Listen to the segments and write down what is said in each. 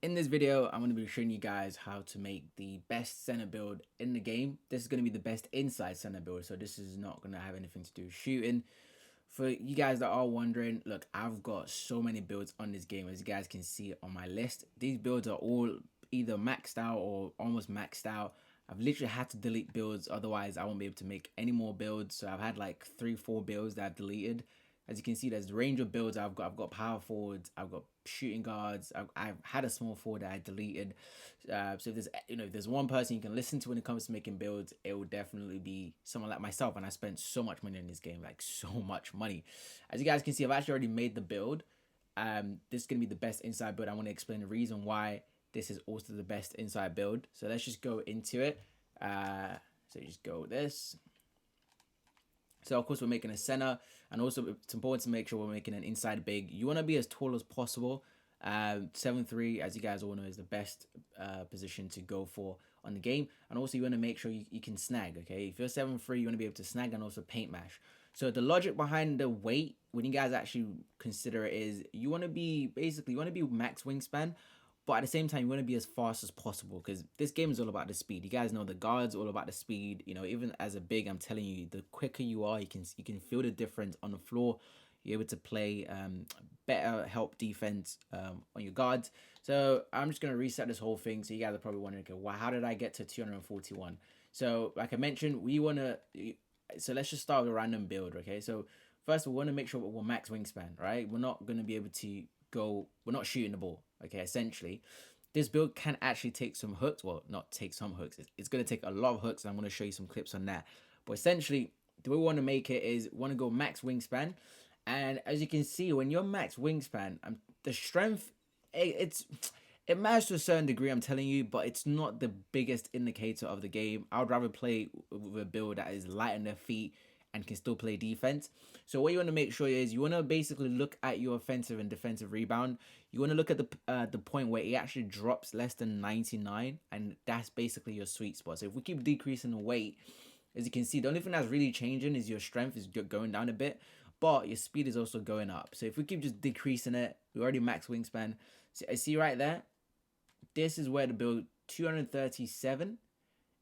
In this video, I'm going to be showing you guys how to make the best center build in the game. This is going to be the best inside center build, so this is not going to have anything to do with shooting. For you guys that are wondering, look, I've got so many builds on this game, as you guys can see on my list. These builds are all either maxed out or almost maxed out. I've literally had to delete builds, otherwise I won't be able to make any more builds. So I've had like 3-4 builds that I've deleted. As you can see, there's a range of builds I've got. I've got power forwards, I've got shooting guards, I've had a small forward that I deleted. So if there's if there's one person you can listen to when it comes to making builds, it will definitely be someone like myself. And I spent so much money in this game, like so much money. As you guys can see, I've actually already made the build. This is gonna be the best inside build. I want to explain the reason why this is also the best inside build. So let's just go into it. So just go with this. So of course we're making a center, and also it's important to make sure we're making an inside big. You want to be as tall as possible. 7'3", as you guys all know, is the best position to go for on the game. And also you want to make sure you can snag, okay? If you're 7'3", you want to be able to snag and also paint mash. So the logic behind the weight, when you guys actually consider it, is you want to be max wingspan, but at the same time, you want to be as fast as possible, because this game is all about the speed. You guys know the guards all about the speed. Even as a big, I'm telling you, the quicker you are, you can feel the difference on the floor. You're able to play better help defense on your guards. So I'm just gonna reset this whole thing. So you guys are probably wondering, okay, well, how did I get to 241? So like I mentioned, we wanna. So let's just start with a random build, okay? So first, we want to make sure we're max wingspan, right? We're not gonna be able to go. We're not shooting the ball. Okay, essentially, this build can actually take some hooks. Well, not take some hooks. It's going to take a lot of hooks, and I'm going to show you some clips on that. But essentially, the way we want to make it is we want to go max wingspan. And as you can see, when you're max wingspan, the strength, it matters to a certain degree, I'm telling you, but it's not the biggest indicator of the game. I would rather play with a build that is light on their feet and can still play defense. So what you want to make sure is you want to basically look at your offensive and defensive rebound. You want to look at the point where it actually drops less than 99, and that's basically your sweet spot. So if we keep decreasing the weight, as you can see, the only thing that's really changing is your strength is going down a bit, but your speed is also going up. So if we keep just decreasing it, we already max wingspan. So I see right there, this is where the build 237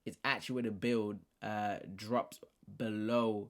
is actually where the build drops below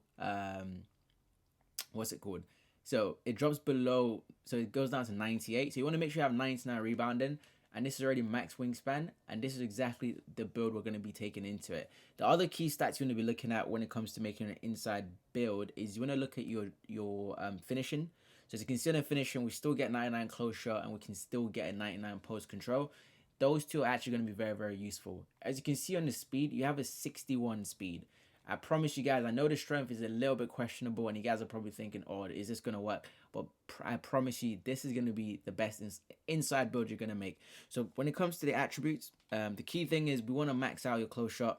what's it called? So it drops below, so it goes down to 98. So you want to make sure you have 99 rebounding, and this is already max wingspan, and this is exactly the build we're going to be taking into it. The other key stats you want to be looking at when it comes to making an inside build is you want to look at your finishing. So as you can see on the finishing, we still get 99 close shot, and we can still get a 99 post control. Those two are actually going to be very, very useful. As you can see on the speed, you have a 61 speed. I promise you guys, I know the strength is a little bit questionable, and you guys are probably thinking, oh, is this going to work? But I promise you, this is going to be the best inside build you're going to make. So when it comes to the attributes, the key thing is we want to max out your close shot.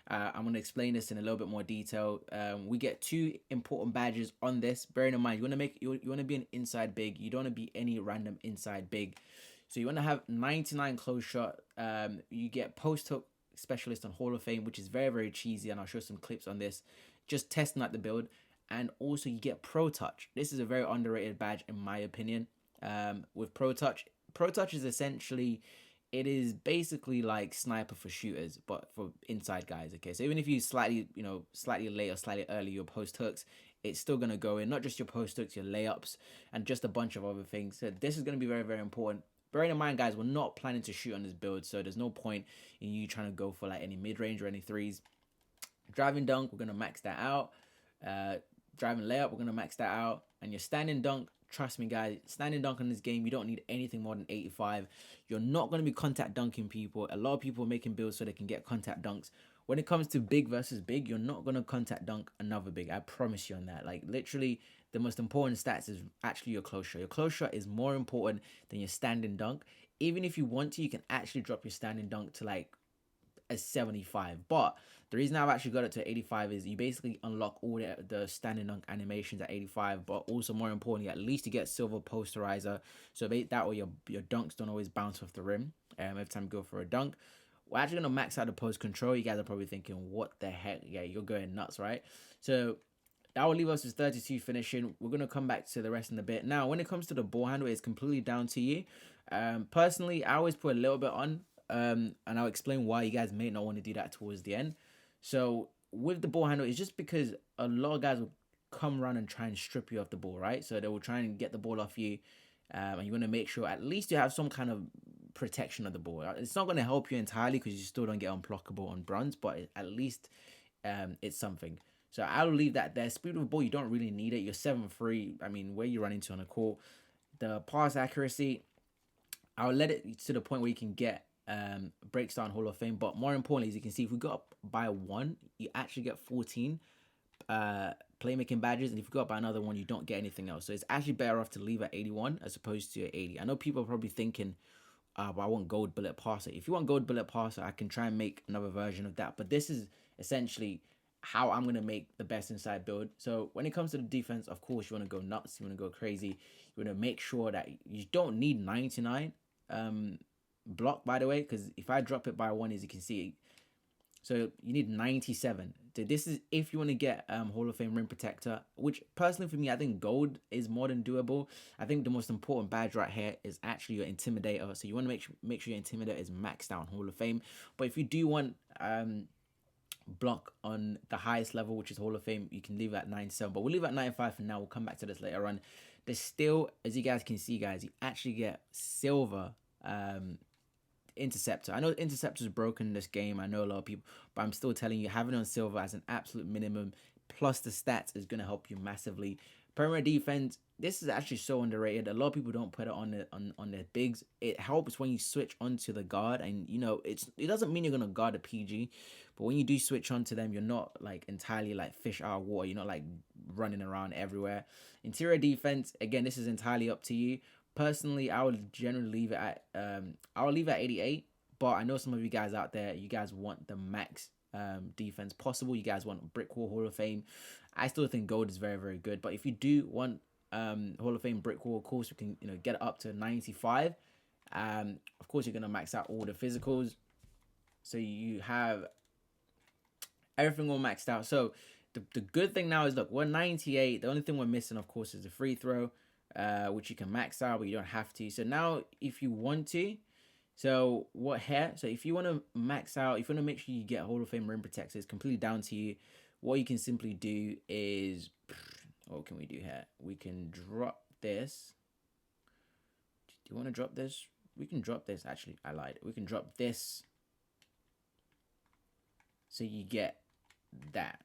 I'm going to explain this in a little bit more detail. We get 2 important badges on this. Bearing in mind, you want to be an inside big. You don't want to be any random inside big. So you want to have 99 close shot. You get post hook specialist on Hall of Fame, which is very, very cheesy, and I'll show some clips on this, just testing out the build. And also you get Pro Touch. This is a very underrated badge in my opinion. With Pro Touch is essentially, it is basically like sniper for shooters, but for inside guys. Okay, so even if you slightly late or slightly early your post hooks, it's still gonna go in. Not just your post hooks, your layups, and just a bunch of other things. So this is gonna be very, very important. Bearing in mind, guys, we're not planning to shoot on this build, so there's no point in you trying to go for like any mid-range or any threes. Driving dunk, we're going to max that out. Driving layup, we're going to max that out. And your standing dunk, trust me, guys, standing dunk in this game, you don't need anything more than 85. You're not going to be contact dunking people. A lot of people are making builds so they can get contact dunks. When it comes to big versus big, you're not going to contact dunk another big. I promise you on that. Like, literally, the most important stats is actually your close shot. Your close shot is more important than your standing dunk. Even if you want to, you can actually drop your standing dunk to like a 75. But the reason I've actually got it to 85 is you basically unlock all the standing dunk animations at 85. But also more importantly, at least you get silver posterizer. So that way your dunks don't always bounce off the rim every time you go for a dunk. We're actually going to max out the post control. You guys are probably thinking, what the heck? Yeah, you're going nuts, right? So that will leave us with 32 finishing. We're going to come back to the rest in a bit. Now, when it comes to the ball handle, it's completely down to you. Personally, I always put a little bit on, and I'll explain why you guys may not want to do that towards the end. So with the ball handle, it's just because a lot of guys will come around and try and strip you off the ball, right? So they will try and get the ball off you, and you want to make sure at least you have some kind of protection of the ball. It's not going to help you entirely because you still don't get unblockable on bronze, but at least it's something. So I'll leave that there. Speed of the ball, you don't really need it. You're 7-3. I mean, where you run into on a court, the pass accuracy, I'll let it to the point where you can get breaks down Hall of Fame. But more importantly, as you can see, if we go up by one, you actually get 14 playmaking badges, and if you go up by another one, you don't get anything else. So it's actually better off to leave at 81 as opposed to 80. I know people are probably thinking, but I want gold bullet passer. If you want gold bullet passer, I can try and make another version of that. But this is essentially how I'm going to make the best inside build. So when it comes to the defense, of course, you want to go nuts. You want to go crazy. You want to make sure that you don't need 99 block, by the way, because if I drop it by one, as you can see, so you need 97. So this is if you want to get Hall of Fame rim protector, which personally for me, I think gold is more than doable. I think the most important badge right here is actually your intimidator. So you want to make sure your intimidator is maxed out on Hall of Fame. But if you do want block on the highest level, which is Hall of Fame, you can leave it at 97. But we'll leave it at 95 for now. We'll come back to this later on. There's still, as you guys can see, guys, you actually get silver interceptor. I know interceptor is broken in this game. I know a lot of people, but I'm still telling you, having it on silver as an absolute minimum, plus the stats, is going to help you massively. Perimeter defense, this is actually so underrated. A lot of people don't put it on their bigs. It helps when you switch onto the guard, and you know it doesn't mean you're gonna guard a PG, but when you do switch onto them, you're not like entirely like fish out of water. You're not like running around everywhere. Interior defense, again, this is entirely up to you. Personally, I would generally leave it at I'll leave it at 88. But I know some of you guys out there, you guys want the max defense possible. You guys want Brick Wall Hall of Fame. I still think gold is very, very good. But if you do want Hall of Fame Brick Wall, of course, you can get it up to 95. Of course, you're gonna max out all the physicals, so you have everything all maxed out. So the good thing now is, look, we're 98. The only thing we're missing, of course, is the free throw, which you can max out, but you don't have to. So now, if you want to, so what here? So if you want to max out, if you want to make sure you get Hall of Fame rim protector, it's completely down to you. What you can simply do is, what can we do here? We can drop this. Do you want to drop this? We can drop this. Actually, I lied. We can drop this. So you get that.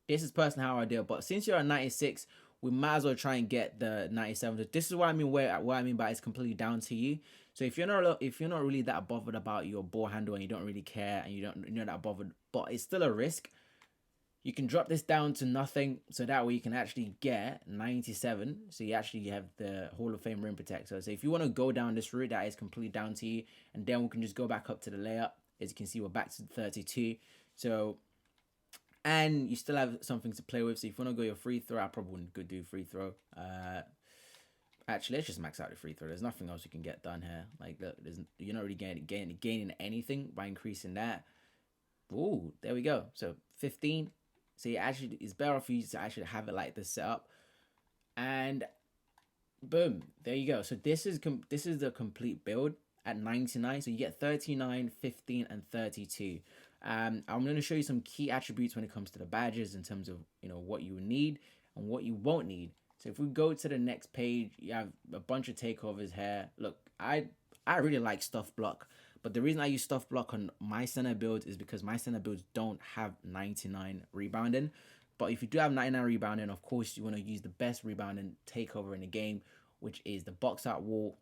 This is personally how I do it. But since you're at 96, we might as well try and get the 97. This is what I mean. What I mean by it's completely down to you. So if you're not really that bothered about your ball handle and you don't really care and you're not that bothered, but it's still a risk, you can drop this down to nothing, so that way you can actually get 97. So you actually have the Hall of Fame rim protector. So if you want to go down this route, that is completely down to you. And then we can just go back up to the layup. As you can see, we're back to 32. So, and you still have something to play with. So if you want to go your free throw, I probably wouldn't go do free throw. Actually, let's just max out the free throw. There's nothing else you can get done here. Like, you're not really gaining anything by increasing that. Ooh, there we go. So 15. So it's better for you to actually have it like this set up, and boom, there you go. So this is the complete build at 99. So you get 39, 15, and 32. I'm going to show you some key attributes when it comes to the badges in terms of what you need and what you won't need. So if we go to the next page, you have a bunch of takeovers here. Look, I really like stuff block. But the reason I use stuff block on my center builds is because my center builds don't have 99 rebounding. But if you do have 99 rebounding, of course, you want to use the best rebounding takeover in the game, which is the box out wall.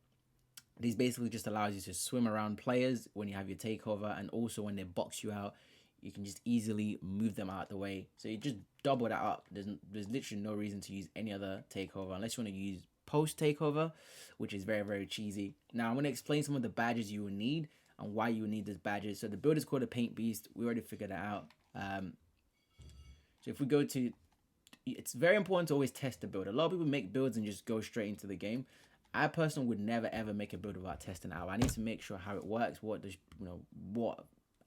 This basically just allows you to swim around players when you have your takeover, and also when they box you out, you can just easily move them out the way. So you just double that up. There's literally no reason to use any other takeover unless you want to use post takeover, which is very, very cheesy. Now I'm going to explain some of the badges you will need and why you need these badges. So the build is called a Paint Beast. We already figured that out. So if we go to, it's very important to always test the build. A lot of people make builds and just go straight into the game. I personally would never ever make a build without testing it out. I need to make sure how it works, what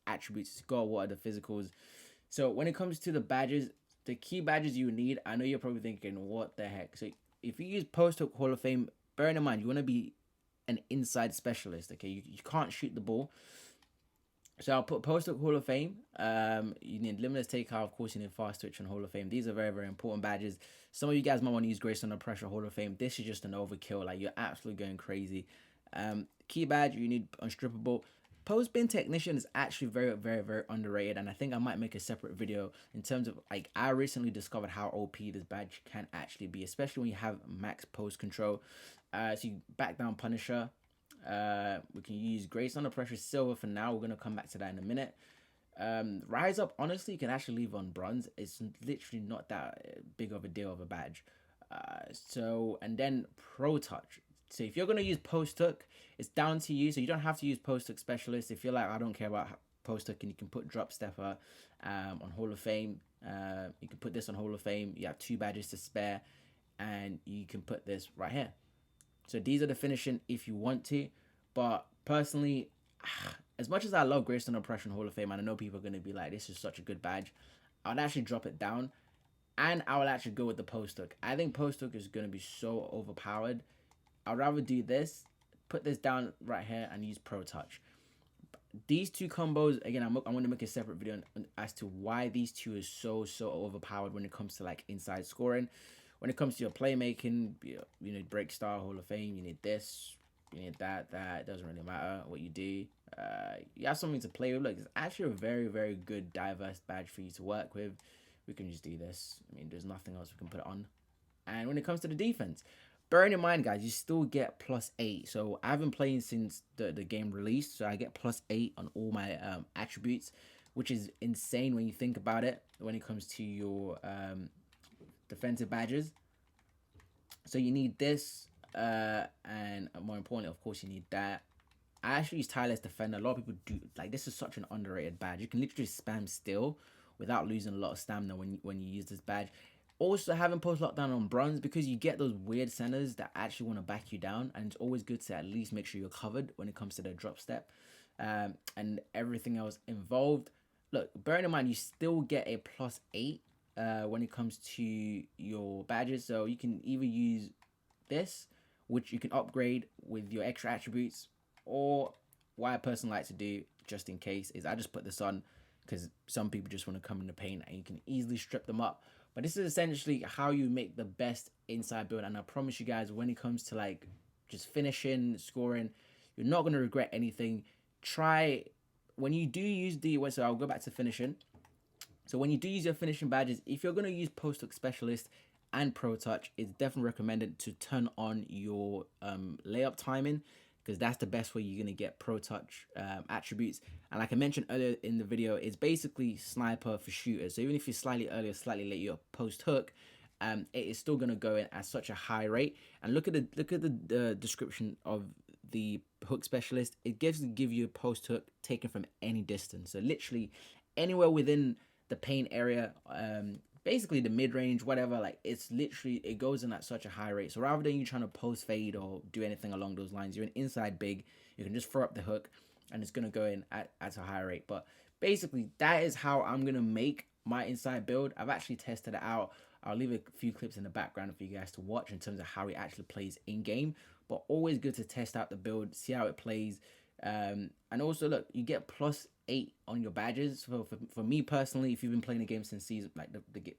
attributes it's got, what are the physicals. So when it comes to the badges, the key badges you need, I know you're probably thinking, what the heck? So if you use post Hall of Fame, bear in mind you want to be an inside specialist. Okay, you can't shoot the ball. So I'll put post hook Hall of Fame. You need limitless takeout, of course. You need fast twitch and Hall of Fame. These are very, very important badges. Some of you guys might want to use Grace Under Pressure Hall of Fame. This is just an overkill. Like, you're absolutely going crazy. Key badge, you need Unstrippable. Post bin technician is actually very, very, very underrated, and I think I might make a separate video in terms of, like, I recently discovered how OP this badge can actually be, especially when you have max post control. So you back down Punisher. We can use Grace Under Pressure Silver for now. We're gonna come back to that in a minute. Rise Up, honestly, you can actually leave on bronze. It's literally not that big of a deal of a badge. And then Pro Touch. So if you're gonna use post hook, it's down to you. So you don't have to use post hook specialist. If you're like, I don't care about post hook, and you can put drop stepper on Hall of Fame. You can put this on Hall of Fame. You have 2 badges to spare, and you can put this right here. So these are the finishing if you want to. But personally, as much as I love Grace Under Pressure Hall of Fame, and I know people are going to be like, this is such a good badge, I would actually drop it down, and I would actually go with the post hook. I think post hook is going to be so overpowered. I'd rather do this, put this down right here, and use Pro Touch. These 2 combos, again, I'm going to make a separate video as to why these 2 is so overpowered when it comes to, like, inside scoring. When it comes to your playmaking, you need Break Star Hall of Fame, you need this, you need that. It doesn't really matter what you do. You have something to play with. Look, it's actually a very, very good diverse badge for you to work with. We can just do this. I mean, there's nothing else we can put it on. And when it comes to the defense, bearing in mind, guys, you still get +8. So I've been playing since the game released, so I get +8 on all my attributes, which is insane when you think about it when it comes to your defensive badges. So you need this, and more importantly, of course, you need that. I actually use Tireless Defender. A lot of people do. Like, this is such an underrated badge. You can literally spam still without losing a lot of stamina when you use this badge. Also, having post lockdown on bronze, because you get those weird centers that actually want to back you down, and it's always good to at least make sure you're covered when it comes to the drop step and everything else involved. Look, bearing in mind, you still get a +8 when it comes to your badges. So you can either use this, which you can upgrade with your extra attributes, or what I personally like to do, just in case, is I just put this on, because some people just want to come in the paint and you can easily strip them up. But this is essentially how you make the best inside build, and I promise you guys, when it comes to, like, just finishing, scoring, you're not going to regret anything. Try, when you do use so I'll go back to finishing. So when you do use your finishing badges, if you're going to use post hook specialist and Pro Touch, it's definitely recommended to turn on your layup timing, because that's the best way you're going to get Pro Touch attributes. And like I mentioned earlier in the video, it's basically sniper for shooters. So even if you're slightly early or slightly late, your post hook, it is still going to go in at such a high rate. And look at the description of the hook specialist. It give you a post hook taken from any distance. So literally anywhere within the paint area, basically the mid-range, whatever, like, it's literally, it goes in at such a high rate. So rather than you trying to post fade or do anything along those lines, you're an inside big, you can just throw up the hook and it's going to go in at a high rate. But basically, that is how I'm going to make my inside build. I've actually tested it out. I'll leave a few clips in the background for you guys to watch in terms of how it actually plays in game. But always good to test out the build, see how it plays. And also, look, you get +8 on your badges. So for me personally, if you've been playing the game since season, like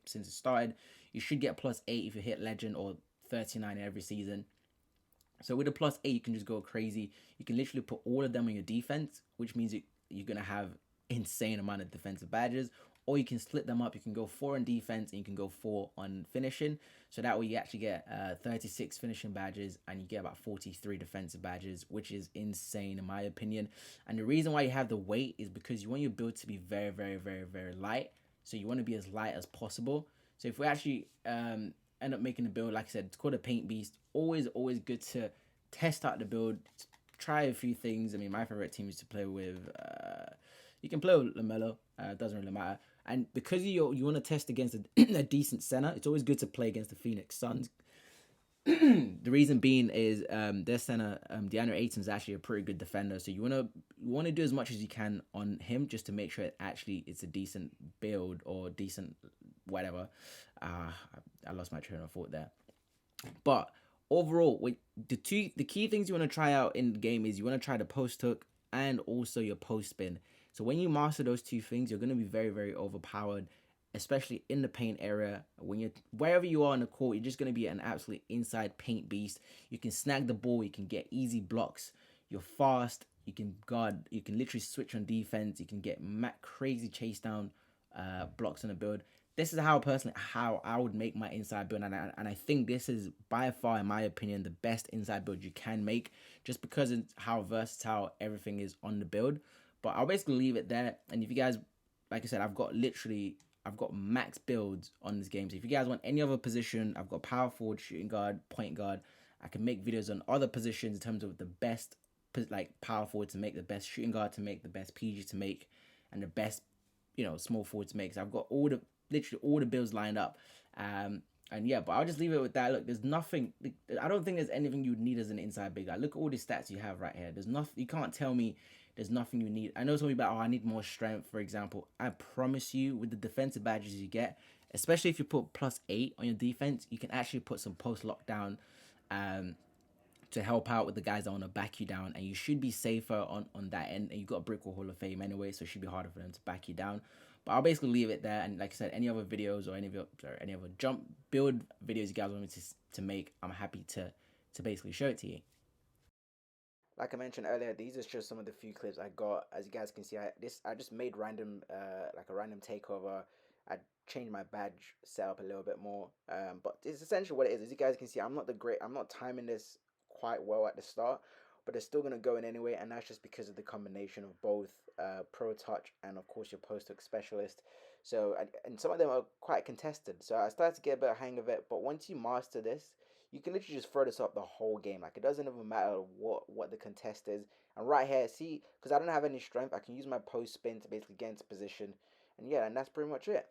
since it started, you should get +8 if you hit legend, or 39 every season. So with a +8, you can just go crazy. You can literally put all of them on your defense, which means you're gonna have insane amount of defensive badges. Or you can split them up. You can go 4 on defense and you can go 4 on finishing. So that way you actually get 36 finishing badges and you get about 43 defensive badges, which is insane in my opinion. And the reason why you have the weight is because you want your build to be very, very, very, very light. So you want to be as light as possible. So if we actually end up making the build, like I said, it's called a paint beast. Always good to test out the build, try a few things. I mean, my favorite team is to play with, you can play with LaMelo, doesn't really matter. And because you want to test against a decent center, it's always good to play against the Phoenix Suns. The reason being is their center, DeAndre Ayton, is actually a pretty good defender. So you want to do as much as you can on him, just to make sure it's a decent build or decent whatever. I lost my train of thought there. But overall, the key things you want to try out in the game is you want to try the post hook and also your post spin. So when you master those two things, you're going to be very, very overpowered, especially in the paint area. When you're wherever you are on the court, you're just going to be an absolute inside paint beast. You can snag the ball, you can get easy blocks. You're fast. You can guard. You can literally switch on defense. You can get crazy chase down blocks on the build. This is how I would make my inside build, and I think this is by far, in my opinion, the best inside build you can make, just because of how versatile everything is on the build. But I'll basically leave it there. And if you guys, like I said, I've got max builds on this game. So if you guys want any other position, I've got power forward, shooting guard, point guard. I can make videos on other positions in terms of the best, like power forward to make the best, shooting guard to make the best, PG to make, and the best, small forward to make. So I've got literally all the builds lined up. And yeah, but I'll just leave it with that. Look, there's nothing. I don't think there's anything you need as an inside big guy. Look at all the stats you have right here. There's nothing. You can't tell me there's nothing you need. I know something about, I need more strength, for example. I promise you, with the defensive badges you get, especially if you put +8 on your defense, you can actually put some post lockdown to help out with the guys that want to back you down, and you should be safer on that end. And you've got a Brick Wall Hall of Fame anyway, so it should be harder for them to back you down. But I'll basically leave it there. And like I said, any other videos or any other jump build videos you guys want me to make, I'm happy to basically show it to you. Like I mentioned earlier, these are just some of the few clips I got. As you guys can see, I just made random like a random takeover. I changed my badge setup a little bit more, but it's essentially what it is. As you guys can see, I'm not timing this quite well at the start, but it's still gonna go in anyway, and that's just because of the combination of both Pro Touch and of course your post hook specialist. So and some of them are quite contested. So I started to get a bit of hang of it, but once you master this, you can literally just throw this up the whole game. Like, it doesn't even matter what the contest is. And right here, see, because I don't have any strength, I can use my post spin to basically get into position. And yeah, and that's pretty much it.